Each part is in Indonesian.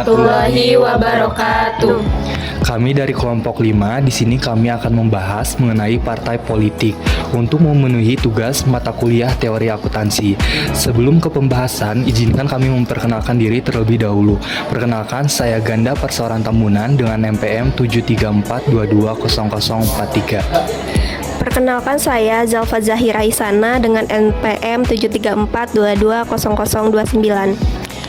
warahmatullahi wabarakatuh. Kami dari kelompok 5 di sini kami akan membahas mengenai partai politik untuk memenuhi tugas mata kuliah teori akuntansi. Sebelum ke pembahasan, izinkan kami memperkenalkan diri terlebih dahulu. Perkenalkan, saya Ganda Perseoran Tambunan dengan NPM 734220043. Perkenalkan, saya Zalfa Zahira Isana dengan NPM 734220029.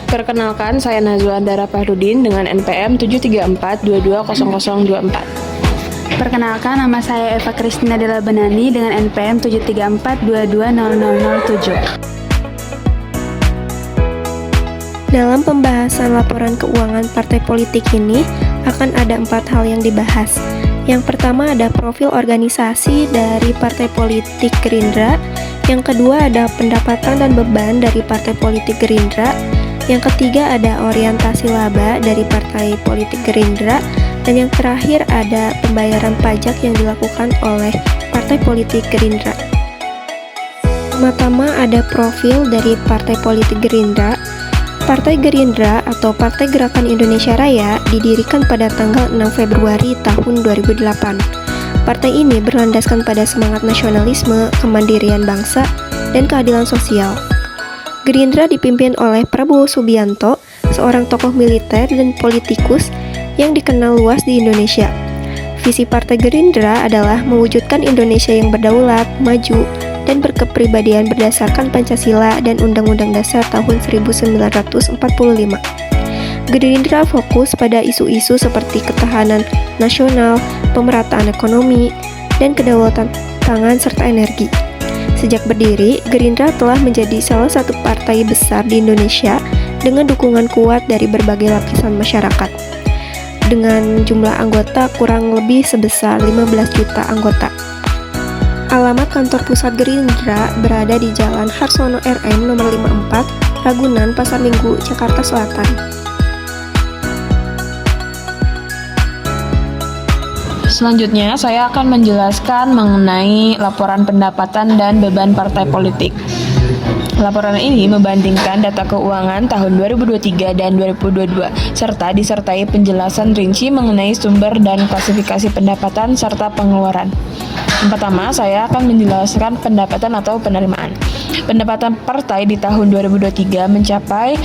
Perkenalkan, saya Nazwa Andara Fahrudin dengan NPM 734220024. Perkenalkan, nama saya Eva Kristina Della Benani dengan NPM 734220007. Dalam pembahasan laporan keuangan partai politik ini akan ada 4 hal yang dibahas. Yang pertama ada profil organisasi dari partai politik Gerindra. Yang kedua ada pendapatan dan beban dari partai politik Gerindra. Yang ketiga ada orientasi laba dari partai politik Gerindra. Dan yang terakhir ada pembayaran pajak yang dilakukan oleh partai politik Gerindra. Pertama ada profil dari partai politik Gerindra. Partai Gerindra atau Partai Gerakan Indonesia Raya didirikan pada tanggal 6 Februari tahun 2008. Partai ini berlandaskan pada semangat nasionalisme, kemandirian bangsa, dan keadilan sosial. Gerindra dipimpin oleh Prabowo Subianto, seorang tokoh militer dan politikus yang dikenal luas di Indonesia. Visi Partai Gerindra adalah mewujudkan Indonesia yang berdaulat, maju, dan berkepribadian berdasarkan Pancasila dan Undang-Undang Dasar tahun 1945. Gerindra fokus pada isu-isu seperti ketahanan nasional, pemerataan ekonomi, dan kedaulatan pangan serta energi. Sejak berdiri, Gerindra telah menjadi salah satu partai besar di Indonesia dengan dukungan kuat dari berbagai lapisan masyarakat. Dengan jumlah anggota kurang lebih sebesar 15 juta anggota. Alamat kantor pusat Gerindra berada di Jalan Harsono RM nomor 54, Ragunan, Pasar Minggu, Jakarta Selatan. Selanjutnya, saya akan menjelaskan mengenai laporan pendapatan dan beban partai politik. Laporan ini membandingkan data keuangan tahun 2023 dan 2022, serta disertai penjelasan rinci mengenai sumber dan klasifikasi pendapatan serta pengeluaran. Yang pertama, saya akan menjelaskan pendapatan atau penerimaan. Pendapatan partai di tahun 2023 mencapai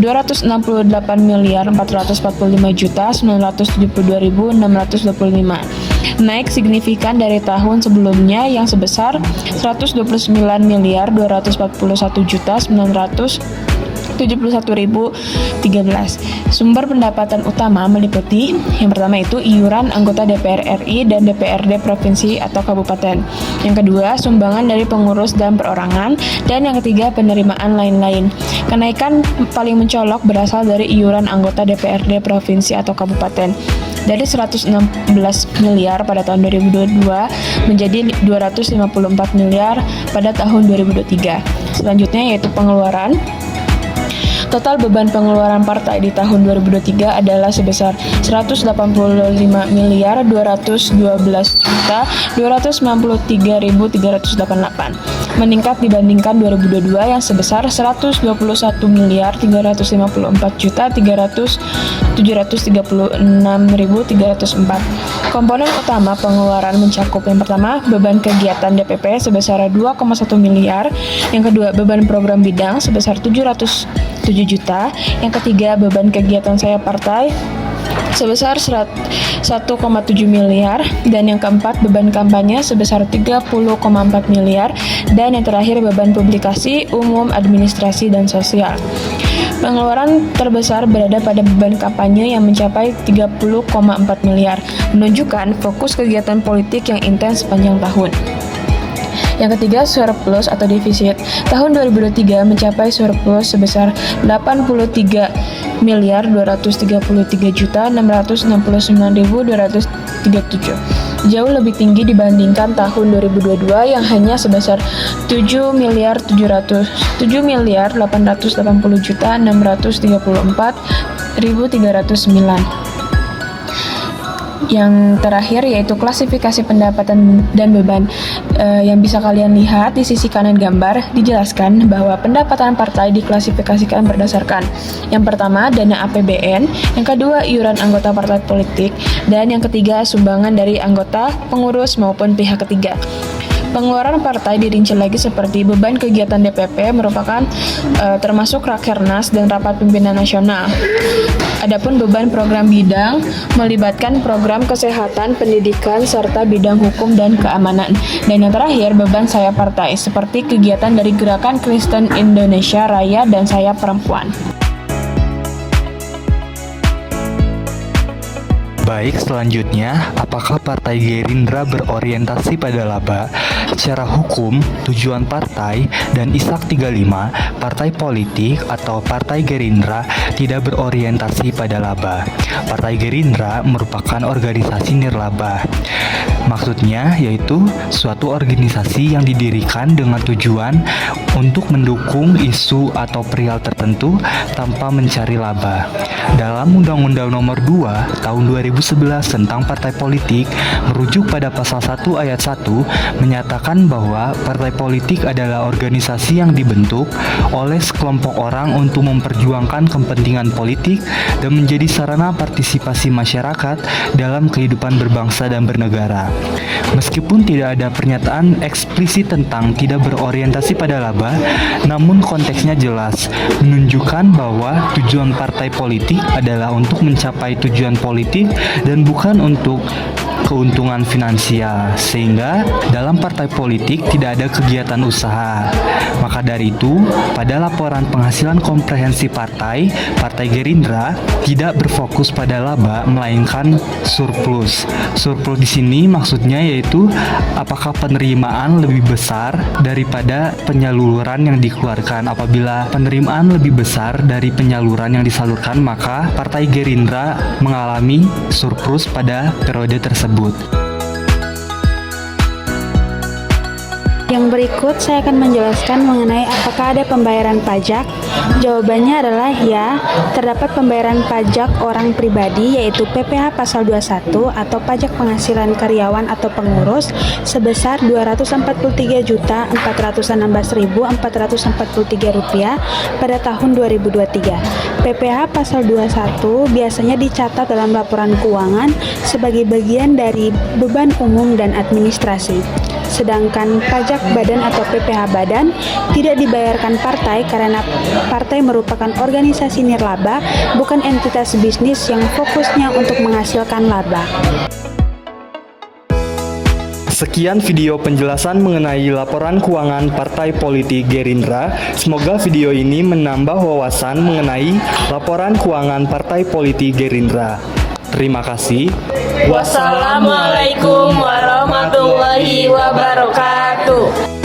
264.445.972.625, naik signifikan dari tahun sebelumnya yang sebesar 129.241.971.013. Sumber pendapatan utama meliputi yang pertama itu iuran anggota DPR RI dan DPRD provinsi atau kabupaten. Yang kedua, sumbangan dari pengurus dan perorangan, dan yang ketiga penerimaan lain-lain. Kenaikan paling mencolok berasal dari iuran anggota DPRD provinsi atau kabupaten. Dari 116 miliar pada tahun 2022 menjadi 254 miliar pada tahun 2023. Selanjutnya yaitu pengeluaran. Total beban pengeluaran partai di tahun 2023 adalah sebesar 185.212.293.388, meningkat dibandingkan 2022 yang sebesar 121.354.736.304. Komponen utama pengeluaran mencakup yang pertama, beban kegiatan DPP sebesar 2,1 miliar, yang kedua, beban program bidang sebesar 707 juta, yang ketiga, beban kegiatan saya partai sebesar 1,7 miliar, dan yang keempat, beban kampanye sebesar 30,4 miliar, dan yang terakhir, beban publikasi, umum, administrasi, dan sosial. Pengeluaran terbesar berada pada beban kampanye yang mencapai 30,4 miliar, menunjukkan fokus kegiatan politik yang intens sepanjang tahun. Yang ketiga, surplus atau defisit. Tahun 2023 mencapai surplus sebesar 83.633.267, jauh lebih tinggi dibandingkan tahun 2022 yang hanya sebesar 7.880.634.309. Yang terakhir yaitu klasifikasi pendapatan dan beban. Yang bisa kalian lihat di sisi kanan gambar dijelaskan bahwa pendapatan partai diklasifikasikan berdasarkan yang pertama dana APBN, yang kedua iuran anggota partai politik, dan yang ketiga sumbangan dari anggota, pengurus maupun pihak ketiga. Pengeluaran partai dirinci lagi seperti beban kegiatan DPP merupakan termasuk Rakernas dan Rapat Pimpinan Nasional. Adapun beban program bidang melibatkan program kesehatan, pendidikan, serta bidang hukum dan keamanan. Dan yang terakhir beban saya partai seperti kegiatan dari Gerakan Kristen Indonesia Raya dan Saya Perempuan. Baik, selanjutnya, apakah Partai Gerindra berorientasi pada laba? Secara hukum, tujuan partai dan ISAK 35, partai politik atau Partai Gerindra tidak berorientasi pada laba. Partai Gerindra merupakan organisasi nirlaba. Maksudnya yaitu suatu organisasi yang didirikan dengan tujuan untuk mendukung isu atau perihal tertentu tanpa mencari laba. Dalam Undang-Undang Nomor 2 Tahun 2011 tentang partai politik merujuk pada pasal 1 ayat 1 menyatakan bahwa partai politik adalah organisasi yang dibentuk oleh sekelompok orang untuk memperjuangkan kepentingan politik dan menjadi sarana partisipasi masyarakat dalam kehidupan berbangsa dan bernegara. Meskipun tidak ada pernyataan eksplisit tentang tidak berorientasi pada laba, namun konteksnya jelas, menunjukkan bahwa tujuan partai politik adalah untuk mencapai tujuan politik dan bukan untuk keuntungan finansial, sehingga dalam partai politik tidak ada kegiatan usaha. Maka dari itu, pada laporan penghasilan komprehensif partai, Partai Gerindra tidak berfokus pada laba melainkan surplus. Surplus di sini maksudnya yaitu apakah penerimaan lebih besar daripada penyaluran yang dikeluarkan. Apabila penerimaan lebih besar dari penyaluran yang disalurkan, maka Partai Gerindra mengalami surplus pada periode tersebut. Yang berikut saya akan menjelaskan mengenai apakah ada pembayaran pajak. Jawabannya adalah ya, terdapat pembayaran pajak orang pribadi yaitu PPh pasal 21 atau pajak penghasilan karyawan atau pengurus sebesar Rp244.416.443 pada tahun 2023. PPh pasal 21 biasanya dicatat dalam laporan keuangan sebagai bagian dari beban umum dan administrasi. Sedangkan pajak badan atau PPh badan tidak dibayarkan partai karena partai merupakan organisasi nirlaba, bukan entitas bisnis yang fokusnya untuk menghasilkan laba. Sekian video penjelasan mengenai laporan keuangan Partai Politik Gerindra. Semoga video ini menambah wawasan mengenai laporan keuangan Partai Politik Gerindra. Terima kasih. Wassalamualaikum warahmatullahi wabarakatuh.